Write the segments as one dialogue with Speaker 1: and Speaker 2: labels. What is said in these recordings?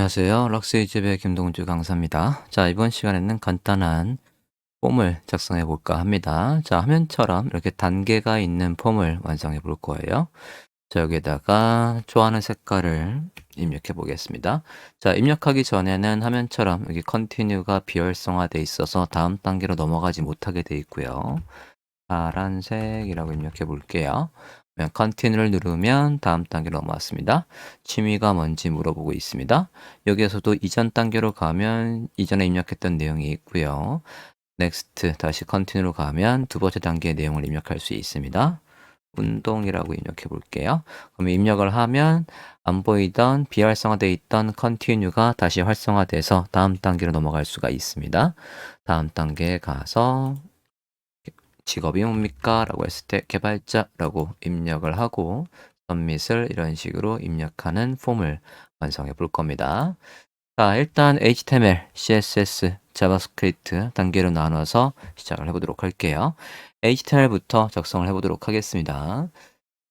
Speaker 1: 안녕하세요. 럭스유즈의 김동주 강사입니다. 자, 이번 시간에는 간단한 폼을 작성해 볼까 합니다. 자, 화면처럼 이렇게 단계가 있는 폼을 완성해 볼 거예요. 자, 여기에다가 좋아하는 색깔을 입력해 보겠습니다. 자, 입력하기 전에는 화면처럼 여기 컨티뉴가 비활성화돼 있어서 다음 단계로 넘어가지 못하게 돼 있고요. 파란색이라고 입력해 볼게요. 컨티뉴를 누르면 다음 단계로 넘어왔습니다. 취미가 뭔지 물어보고 있습니다. 여기에서도 이전 단계로 가면 이전에 입력했던 내용이 있고요. 넥스트 다시 컨티뉴로 가면 두 번째 단계의 내용을 입력할 수 있습니다. 운동이라고 입력해 볼게요. 그럼 입력을 하면 안 보이던 비활성화되어 있던 컨티뉴가 다시 활성화돼서 다음 단계로 넘어갈 수가 있습니다. 다음 단계에 가서 직업이 뭡니까? 라고 했을 때 개발자라고 입력을 하고 서밋을 이런 식으로 입력하는 폼을 완성해 볼 겁니다. 자, 일단 HTML, CSS, 자바스크립트 단계로 나눠서 시작을 해보도록 할게요. HTML부터 작성을 해보도록 하겠습니다.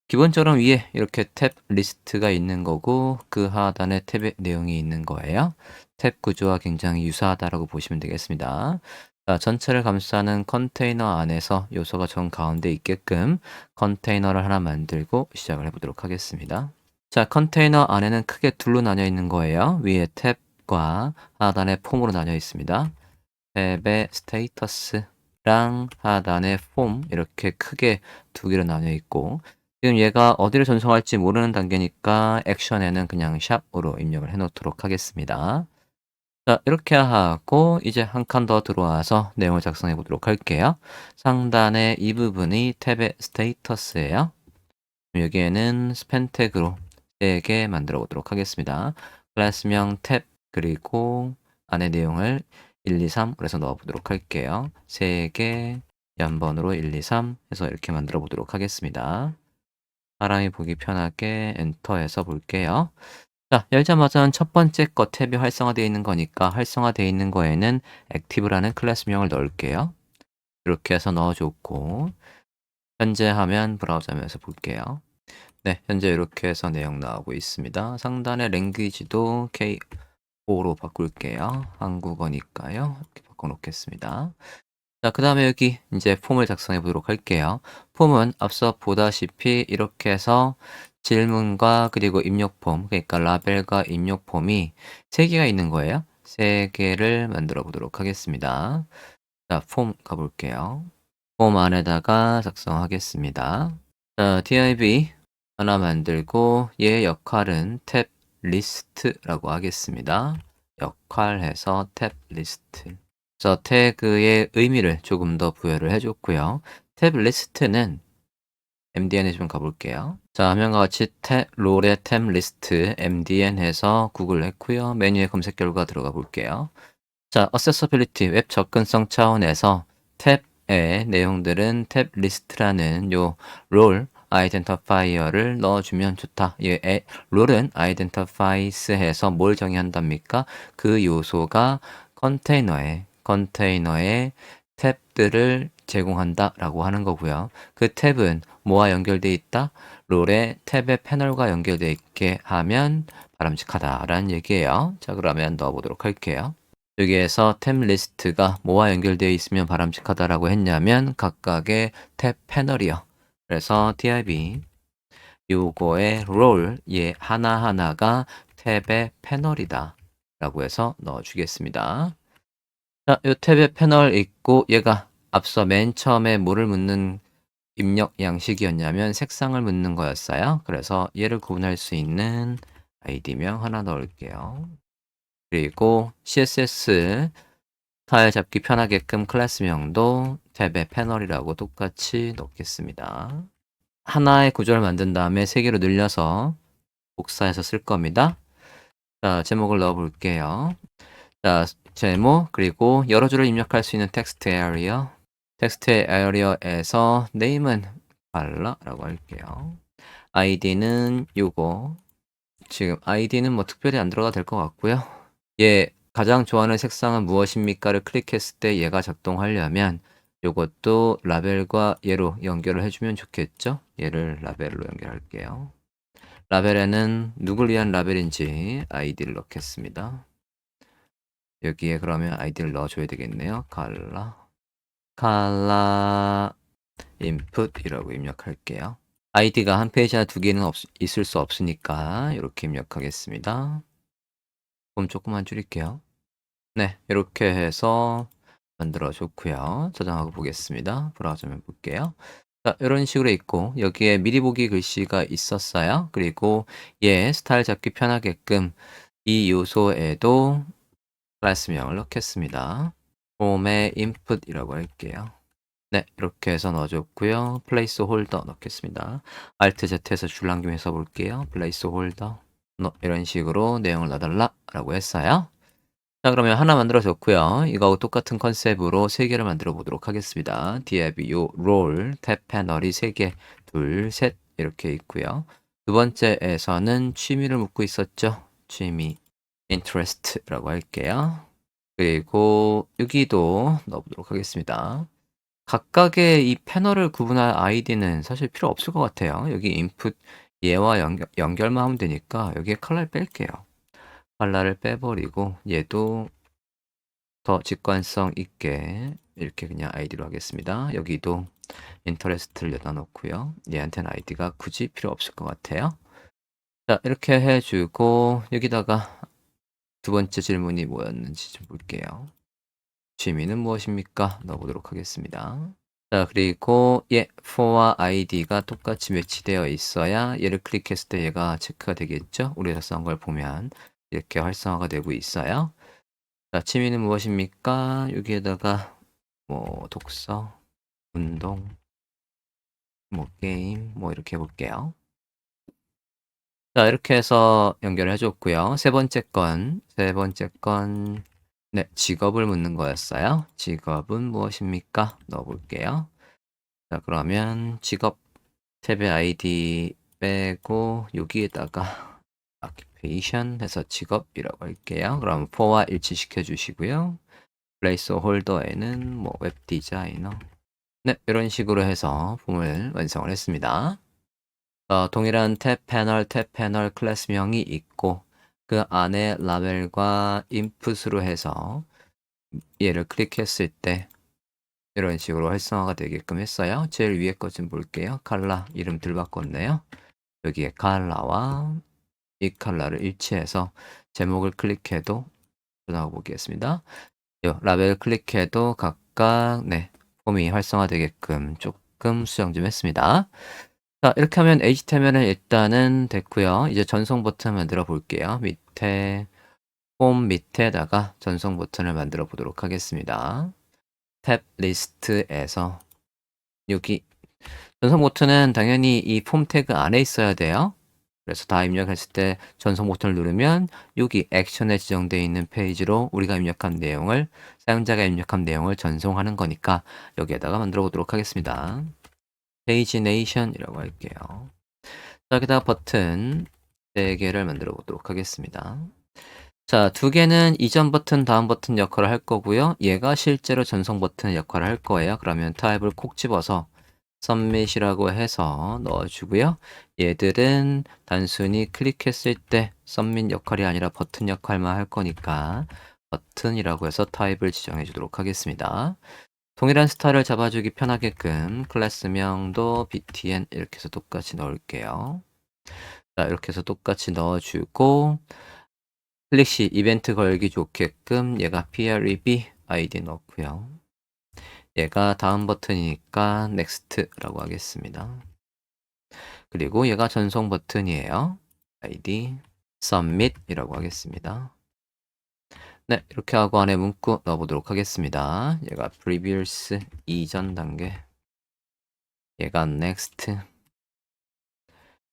Speaker 1: 기본적으로 위에 이렇게 탭 리스트가 있는 거고 그 하단에 탭의 내용이 있는 거예요. 탭 구조와 굉장히 유사하다라고 보시면 되겠습니다. 자, 전체를 감싸는 컨테이너 안에서 요소가 정 가운데 있게끔 컨테이너를 하나 만들고 시작을 해보도록 하겠습니다. 자, 컨테이너 안에는 크게 둘로 나뉘어 있는 거예요. 위에 탭과 하단에 폼으로 나뉘어 있습니다. 탭의 스테이터스랑 하단의 폼 이렇게 크게 두 개로 나뉘어 있고 지금 얘가 어디를 전송할지 모르는 단계니까 액션에는 그냥 샵으로 입력을 해 놓도록 하겠습니다. 자, 이렇게 하고 이제 한 칸 더 들어와서 내용을 작성해 보도록 할게요. 상단의 이 부분이 탭의 스테이터스예요. 여기에는 스팬 태그로 3개 만들어 보도록 하겠습니다. 클래스명 탭 그리고 안에 내용을 1, 2, 3 그래서 넣어 보도록 할게요. 3개 연번으로 1, 2, 3 해서 이렇게 만들어 보도록 하겠습니다. 사람이 보기 편하게 엔터해서 볼게요. 자, 열자마자 첫 번째 거 탭이 활성화되어 있는 거니까 활성화되어 있는 거에는 액티브라는 클래스명을 넣을게요. 이렇게 해서 넣어줬고 현재 화면 브라우저면서 볼게요. 네, 현재 이렇게 해서 내용 나오고 있습니다. 상단의 랭귀지도 K5로 바꿀게요. 한국어니까요. 이렇게 바꿔놓겠습니다. 자, 그 다음에 여기 이제 폼을 작성해 보도록 할게요. 폼은 앞서 보다시피 이렇게 해서 질문과 그리고 입력 폼, 그러니까 라벨과 입력 폼이 3개가 있는 거예요. 3개를 만들어 보도록 하겠습니다. 자, 폼 가볼게요. 폼 안에다가 작성하겠습니다. 자, div 하나 만들고 얘의 역할은 탭 리스트라고 하겠습니다. 역할해서 탭 리스트. 그래서 태그의 의미를 조금 더 부여를 해줬고요. 탭 리스트는 MDN에 좀 가볼게요. 자, 화면과 같이 롤의 탭 리스트 MDN 해서 구글 했고요. 메뉴에 검색 결과 들어가 볼게요. 자, accessibility 웹 접근성 차원에서 탭의 내용들은 탭 리스트라는 요 롤 아이덴티파이어를 넣어주면 좋다. 롤은 identifies 해서 뭘 정의한답니까? 그 요소가 컨테이너에 탭들을 제공한다라고 하는 거고요. 그 탭은 뭐와 연결되어 있다? 롤의 탭의 패널과 연결되어 있게 하면 바람직하다라는 얘기예요. 자, 그러면 넣어보도록 할게요. 여기에서 탭 리스트가 뭐와 연결되어 있으면 바람직하다라고 했냐면 각각의 탭 패널이요. 그래서 div 요거의 롤 얘 하나하나가 탭의 패널이다 라고 해서 넣어주겠습니다. 자, 요 탭의 패널 있고 얘가 앞서 맨 처음에 뭐를 묻는 입력 양식이었냐면 색상을 묻는 거였어요. 그래서 얘를 구분할 수 있는 아이디명 하나 넣을게요. 그리고 CSS 파일 잡기 편하게끔 클래스명도 탭의 패널이라고 똑같이 넣겠습니다. 하나의 구조를 만든 다음에 3개로 늘려서 복사해서 쓸 겁니다. 자, 제목을 넣어 볼게요. 자, 제목 그리고 여러 줄을 입력할 수 있는 텍스트 에리어 텍스트 에리어에서 name은 발라라고 할게요. id는 요거 지금 id는 뭐 특별히 안 들어가 될 것 같고요. 얘 가장 좋아하는 색상은 무엇입니까를 클릭했을 때 얘가 작동하려면 요것도 라벨과 얘로 연결을 해주면 좋겠죠. 얘를 라벨로 연결할게요. 라벨에는 누굴 위한 라벨인지 아이디를 넣겠습니다. 여기에 그러면 아이디를 넣어줘야 되겠네요. 칼라 인풋이라고 입력할게요. 아이디가 한 페이지나 두 개는 있을 수 없으니까 이렇게 입력하겠습니다. 그럼 조금만 줄일게요. 네, 이렇게 해서 만들어줬고요. 저장하고 보겠습니다. 브라우저 좀 해볼게요. 자, 이런 식으로 있고 여기에 미리 보기 글씨가 있었어요. 그리고 얘 스타일 잡기 편하게끔 이 요소에도 클래스명을 넣겠습니다. 폼의 input이라고 할게요. 네, 이렇게 해서 넣어줬고요. 플레이스 홀더 넣겠습니다. Alt Z에서 줄넘김 해서 볼게요. 플레이스 홀더 이런 식으로 내용을 넣어달라 라고 했어요. 자, 그러면 하나 만들어줬고요. 이거하고 똑같은 컨셉으로 세 개를 만들어 보도록 하겠습니다. 뒤에 요 롤, 탭 패널이 세 개, 둘, 셋 이렇게 있고요. 두 번째에서는 취미를 묻고 있었죠. 취미, interest라고 할게요. 그리고 여기도 넣어보도록 하겠습니다. 각각의 이 패널을 구분할 아이디는 사실 필요 없을 것 같아요. 여기 인풋 얘와 연결만 하면 되니까 여기에 컬러를 뺄게요. 컬러를 빼버리고 얘도 더 직관성 있게 이렇게 그냥 아이디로 하겠습니다. 여기도 인터레스트를 여다 놓고요. 얘한테는 아이디가 굳이 필요 없을 것 같아요. 자, 이렇게 해주고 여기다가 두 번째 질문이 뭐였는지 좀 볼게요. 취미는 무엇입니까? 넣어보도록 하겠습니다. 자, 그리고 for와 id가 똑같이 매치되어 있어야 얘를 클릭했을 때 얘가 체크가 되겠죠? 우리가 쓴 걸 보면 이렇게 활성화가 되고 있어요. 자, 취미는 무엇입니까? 여기에다가 뭐 독서, 운동, 뭐 게임, 뭐 이렇게 해볼게요. 자, 이렇게 해서 연결을 해줬고요. 세 번째 건, 네, 직업을 묻는 거였어요. 직업은 무엇입니까? 넣어볼게요. 자, 그러면 직업 탭의 아이디 빼고 여기에다가 occupation 해서 직업이라고 할게요. 그럼 for와 일치시켜 주시고요. 플레이스 홀더에는 뭐 웹 디자이너. 네, 이런 식으로 해서 폼을 완성을 했습니다. 동일한 탭 패널 클래스명이 있고 그 안에 라벨과 인풋으로 해서 얘를 클릭했을 때 이런 식으로 활성화가 되게끔 했어요. 제일 위에 것 좀 볼게요. 칼라 이름 들 바꿨네요. 여기에 칼라와 이 칼라를 일치해서 제목을 클릭해도 나와 보겠습니다. 라벨 클릭해도 각각 네, 폼이 활성화되게끔 조금 수정 좀 했습니다. 자, 이렇게 하면 HTML은 일단은 됐고요. 이제 전송 버튼 만들어 볼게요. 밑에 폼 밑에다가 전송 버튼을 만들어 보도록 하겠습니다. 탭 리스트에서 여기 전송 버튼은 당연히 이 폼 태그 안에 있어야 돼요. 그래서 다 입력했을 때 전송 버튼을 누르면 여기 액션에 지정되어 있는 페이지로 우리가 입력한 내용을 사용자가 입력한 내용을 전송하는 거니까 여기에다가 만들어 보도록 하겠습니다. 페이지네이션이라고 할게요. 여기다가 버튼 4개를 만들어 보도록 하겠습니다. 자, 2개는 이전 버튼, 다음 버튼 역할을 할 거고요. 얘가 실제로 전송 버튼 역할을 할 거예요. 그러면 타입을 콕 집어서 submit이라고 해서 넣어주고요. 얘들은 단순히 클릭했을 때 submit 역할이 아니라 버튼 역할만 할 거니까 버튼이라고 해서 타입을 지정해 주도록 하겠습니다. 동일한 스타일을 잡아주기 편하게끔 클래스명도 btn 이렇게 해서 똑같이 넣을게요. 자, 이렇게 해서 똑같이 넣어주고 클릭 시 이벤트 걸기 좋게끔 얘가 preb id 넣고요. 얘가 다음 버튼이니까 next라고 하겠습니다. 그리고 얘가 전송 버튼이에요. id submit이라고 하겠습니다. 네, 이렇게 하고 안에 문구 넣어보도록 하겠습니다. 얘가 previous 이전 단계, 얘가 next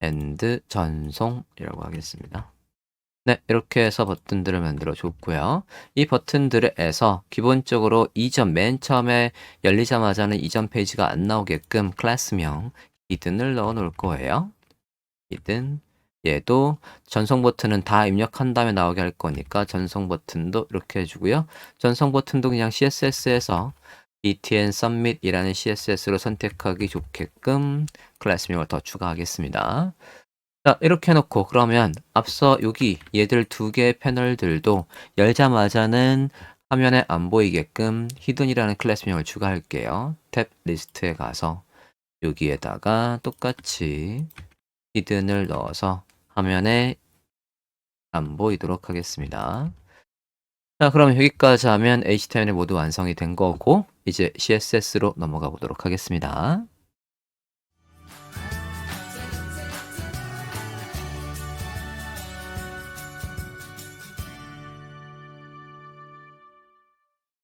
Speaker 1: and 전송이라고 하겠습니다. 네, 이렇게 해서 버튼들을 만들어 줬고요. 이 버튼들에서 기본적으로 이전 맨 처음에 열리자마자는 이전 페이지가 안 나오게끔 클래스명 hidden을 넣어 놓을 거예요. hidden 얘도 전송 버튼은 다 입력한 다음에 나오게 할 거니까 전송 버튼도 이렇게 해주고요. 전송 버튼도 그냥 CSS에서 btn submit이라는 CSS로 선택하기 좋게끔 클래스명을 더 추가하겠습니다. 자, 이렇게 해 놓고 그러면 앞서 여기 얘들 두 개의 패널들도 열자마자는 화면에 안 보이게끔 히든이라는 클래스 명을 추가할게요. 탭 리스트에 가서 여기에다가 똑같이 히든을 넣어서 화면에 안 보이도록 하겠습니다. 자, 그럼 여기까지 하면 HTML이 모두 완성이 된 거고 이제 CSS로 넘어가 보도록 하겠습니다.